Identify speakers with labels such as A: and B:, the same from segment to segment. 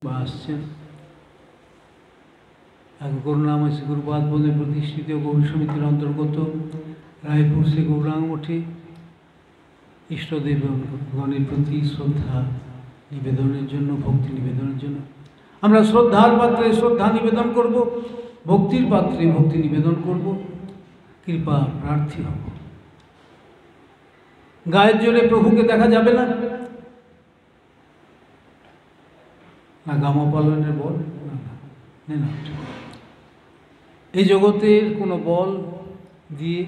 A: বা আসছেন। করুণাময় শ্রী গুরুপাদ বলে প্রতিষ্ঠিত গৌর সমিতির অন্তর্গত রায়পুর শ্রী গৌরাঙ্গ মঠে ইষ্টদেবগণের প্রতি শ্রদ্ধা নিবেদনের জন্য, ভক্তি নিবেদনের জন্য আমরা শ্রদ্ধার পাত্রে শ্রদ্ধা নিবেদন করব, ভক্তির পাত্রে ভক্তি নিবেদন করব, কৃপা প্রার্থী হব। গায়ের জোরে প্রভুকে দেখা যাবে না, না গামা পালনের বল, না এই জগতের কোনো বল দিয়ে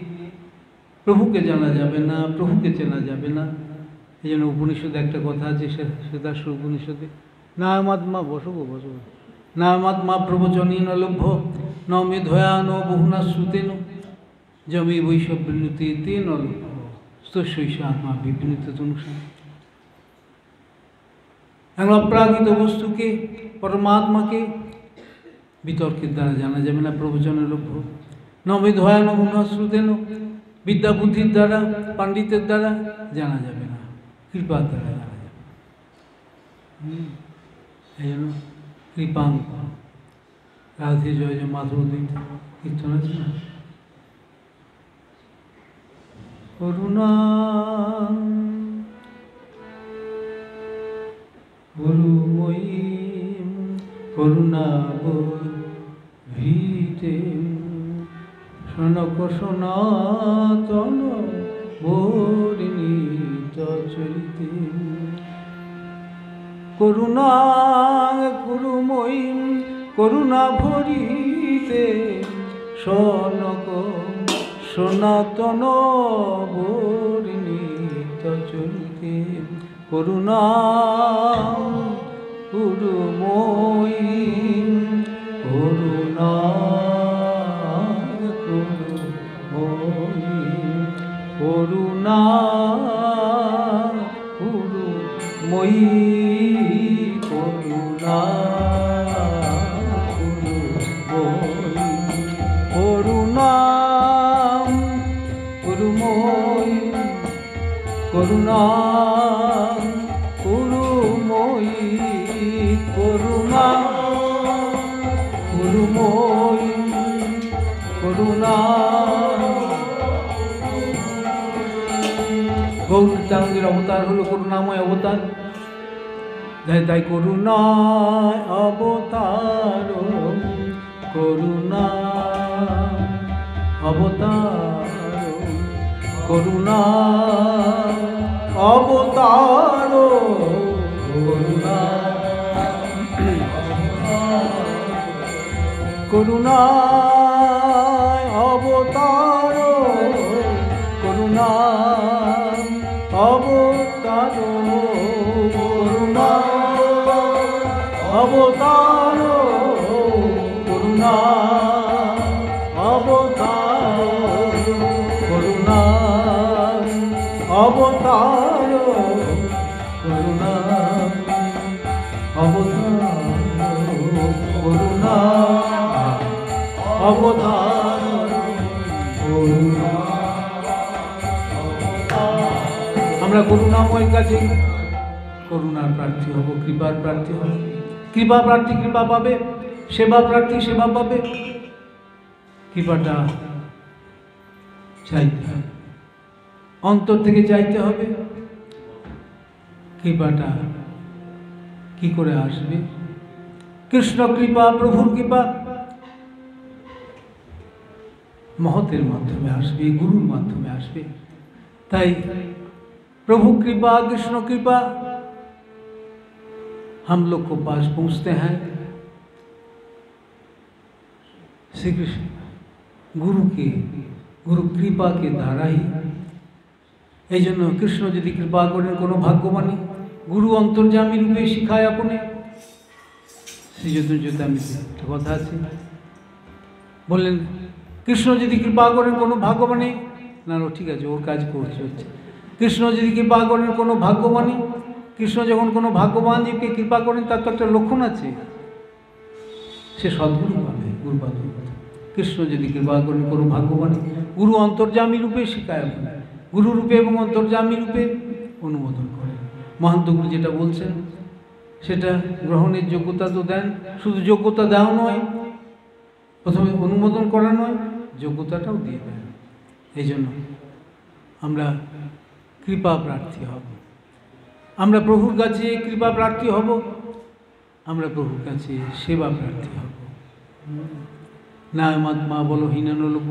A: প্রভুকে জানা যাবে না, প্রভুকে চেনা যাবে না। এই জন্য উপনিষদে একটা কথা আছে, শ্বেতাশ্ব উপনিষদে, না মাত্মা বসবো না মাত্মা প্রবচনী ন লভ্য ন মেধয়া ন বহুনা শ্রুতেন জমি বৈষব্যনুতে তে ন লভ্য স্তস্যৈষ আত্মা বিপনীত তনুষা। এখন অপ্রাকৃত বস্তুকে, পরমাত্মাকে বিতর্কের দ্বারা জানা যাবে না, প্রবচনের লভ্য ন মেধয়া ন বহুনা শ্রুতেন, বিদ্যা বুদ্ধির দ্বারা, পাণ্ডিত্যের দ্বারা জানা যাবে না, কৃপার দ্বারা জানা যাবে। এই জন্য কৃপাঙ্ক রাধে জয় জয় মাধব কীর্তন আছে না, করুণা গুরুময়ী করুণা ভীতে সনক সনাতন বরিণীত চরিতে করুণা গুরুময়ী করুণা ভরিতে সনক সনাতন বরিণীত চরিতে করুণা গুরুময়ী করুণা করুণা গুরুময়ী করুণা করুণা গুরুময়ী করুণা গুরুময়ী করুণা গুরুময়ী করুণা। গৌরচাঁদের অবতার হলো করুণাময় অবতার, তাই করুণায় অবতার, করুণা অবতার, করুণা অবতার, করুণা করুণা অবতার, করুণা অবতার, করুণা অবতার, করুণা অবতার, করুণা অবতার, করুণা অবতার, করুণা অবতার, করুণা। আমরা করুণাময়ের কাছে করুণার প্রার্থী হব, কৃপার প্রার্থী হব। কৃপা প্রার্থী কৃপা পাবে, সেবা প্রার্থী সেবা পাবে। কৃপাটা চাইতে হবে, অন্তর থেকে চাইতে হবে। কৃপাটা কি করে আসবে? কৃষ্ণ কৃপা, প্রভুর কৃপা মহতের মাধ্যমে আসবে, গুরুর মাধ্যমে আসবে। তাই प्रभु कृपा, कृष्ण कृपा हम लोग को पास पहुँचते हैं। श्री कृष्ण गुरु कृपा के द्वारा ही। এই জন্য কৃষ্ণ যদি কৃপা করেন কোনো ভাগ্যবানী, গুরু অন্তর্যামী রূপে শিখায় আপনি। শ্রী চৈতন্যচরিতামৃতে একটা কথা আছে, বললেন কৃষ্ণ যদি কৃপা করেন কোনো ভাগ্যবানী, না ঠিক আছে ওর কাজ করছে হচ্ছে। কৃষ্ণ যদি কৃপা করেন কোনো ভাগ্যবানী, কৃষ্ণ যখন কোনো ভাগ্যবান জীবকে কৃপা করেন তার তো একটা লক্ষণ আছে, সে সদ্গুরু পাবে, গুরুপাদ। কৃষ্ণ যদি কৃপা করেন কোনো ভাগ্যবানী, গুরু অন্তর্যামী রূপে শিখায় আপনি, গুরু রূপে এবং অন্তর্যামী রূপে অনুমোদন করেন। মহান্ত গুরু যেটা বলছেন সেটা গ্রহণের যোগ্যতা তো দেন, শুধু যোগ্যতা দেওয়া নয়, প্রথমে অনুমোদন করা নয়, যোগ্যতাটাও দিয়ে দেন। এই জন্য আমরা কৃপা প্রার্থী হব, আমরা প্রভুর কাছে কৃপা প্রার্থী হব, আমরা প্রভুর কাছে সেবা প্রার্থী হব। না মা বলো হীনানলোক।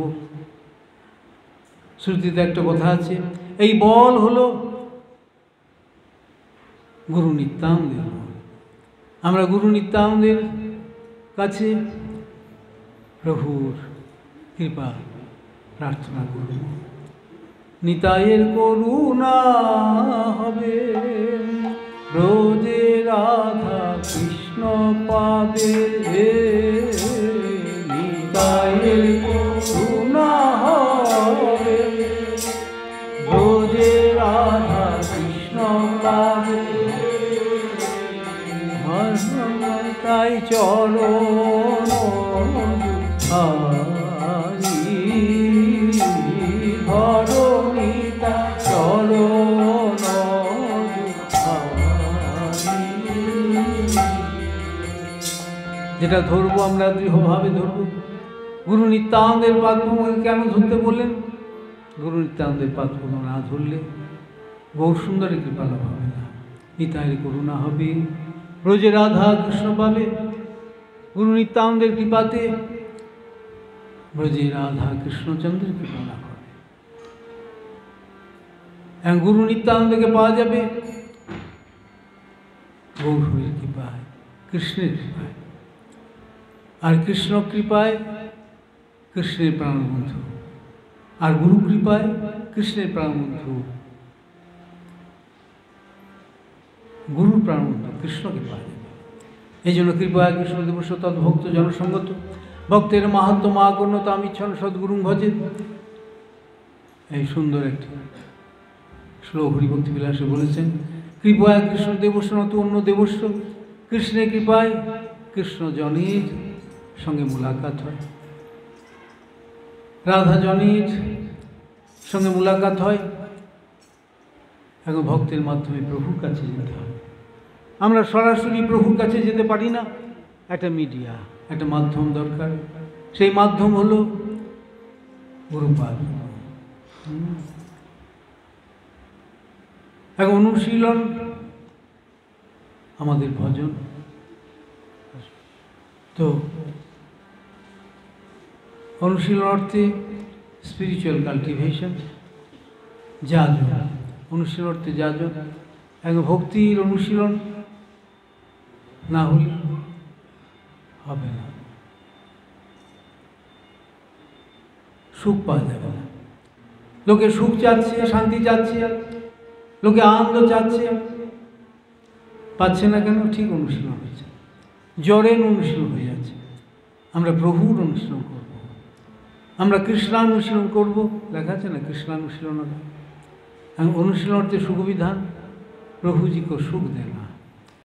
A: শ্রুতিতে একটা কথা আছে, এই বল হলো গুরু নিত্যানন্দের। আমরা গুরু নিত্যানন্দের কাছে প্রভুর কৃপা প্রার্থনা করব। নিতাইয়ের করুণা হবে, ব্রজে রাধা কৃষ্ণ পাবে। নিতাইয়ের করুণা হবে, ব্রজে রাধা কৃষ্ণ পাবে। তাই চরণ ধরণিতা চরণ। যেটা ধরবো আমরা দৃঢ়ভাবে ধরবো। গুরু নিত্যানন্দের পাদপদ্মকে কেন ধরতে বললেন? গুরু নিত্যানন্দের পাদপদ্ম না ধরলে গৌর সুন্দরের কৃপা লাভ হবে না, নিতাইয়ের করুণা হবে, ব্রজে রাধা কৃষ্ণ পাবে। গুরু নিত্যানন্দের কৃপাতে ব্রজে রাধা কৃষ্ণচন্দ্রের কৃপা লাভ হবে। এবং গুরু নিত্যানন্দকে পাওয়া যাবে গৌর হরির কৃপায়, কৃষ্ণের কৃপায়। আর কৃষ্ণ কৃপায় কৃষ্ণের প্রাণবন্ধু, আর গুরু কৃপায় কৃষ্ণের প্রাণবন্ধু, গুরুর প্রাণবন্ধু কৃষ্ণকে পাওয়া যাবে। এই জন্য কৃপায় কৃষ্ণ দিবস তদ্ভক্ত জনসঙ্গত, ভক্তের মাহাত্ম মহাকর্ণ তামিচ্ছন সদ্গুরু ভজে। এই সুন্দর একটি শ্লোক হরিভক্তি বিলাসে বলেছেন, কৃপায় কৃষ্ণ দেবস্ব নত অন্য দেবস্ব। কৃষ্ণের কৃপায় কৃষ্ণ জনের সঙ্গে মুলাকাত হয়, রাধা জনের সঙ্গে মুলাকাত হয়, এখন ভক্তের মাধ্যমে প্রভুর কাছে যেতে হয়। আমরা সরাসরি প্রভুর কাছে যেতে পারি না, একটা মিডিয়া, একটা মাধ্যম দরকার। সেই মাধ্যম হলো গুরুপাদ। এখন অনুশীলন আমাদের ভজন। তো অনুশীলন অর্থে স্পিরিচুয়াল কাল্টিভেশন, যাজন। অনুশীলন অর্থে যাজন। এখন ভক্তির অনুশীলন না হলে হবে না, সুখ পাওয়া যাবে না। লোকে সুখ চাচ্ছে, শান্তি চাচ্ছে, লোকে আনন্দ চাচ্ছে, পাচ্ছে না কেন? ঠিক অনুশীলন হচ্ছে, জ্বরের অনুশীলন হয়ে যাচ্ছে। আমরা প্রভুর অনুশীলন করব, আমরা কৃষ্ণানুশীলন করব। লেখা আছে না কৃষ্ণানুশীলন। অনুশীলন অর্থে সুখবিধান, প্রভুজি কো সুখ দেনা।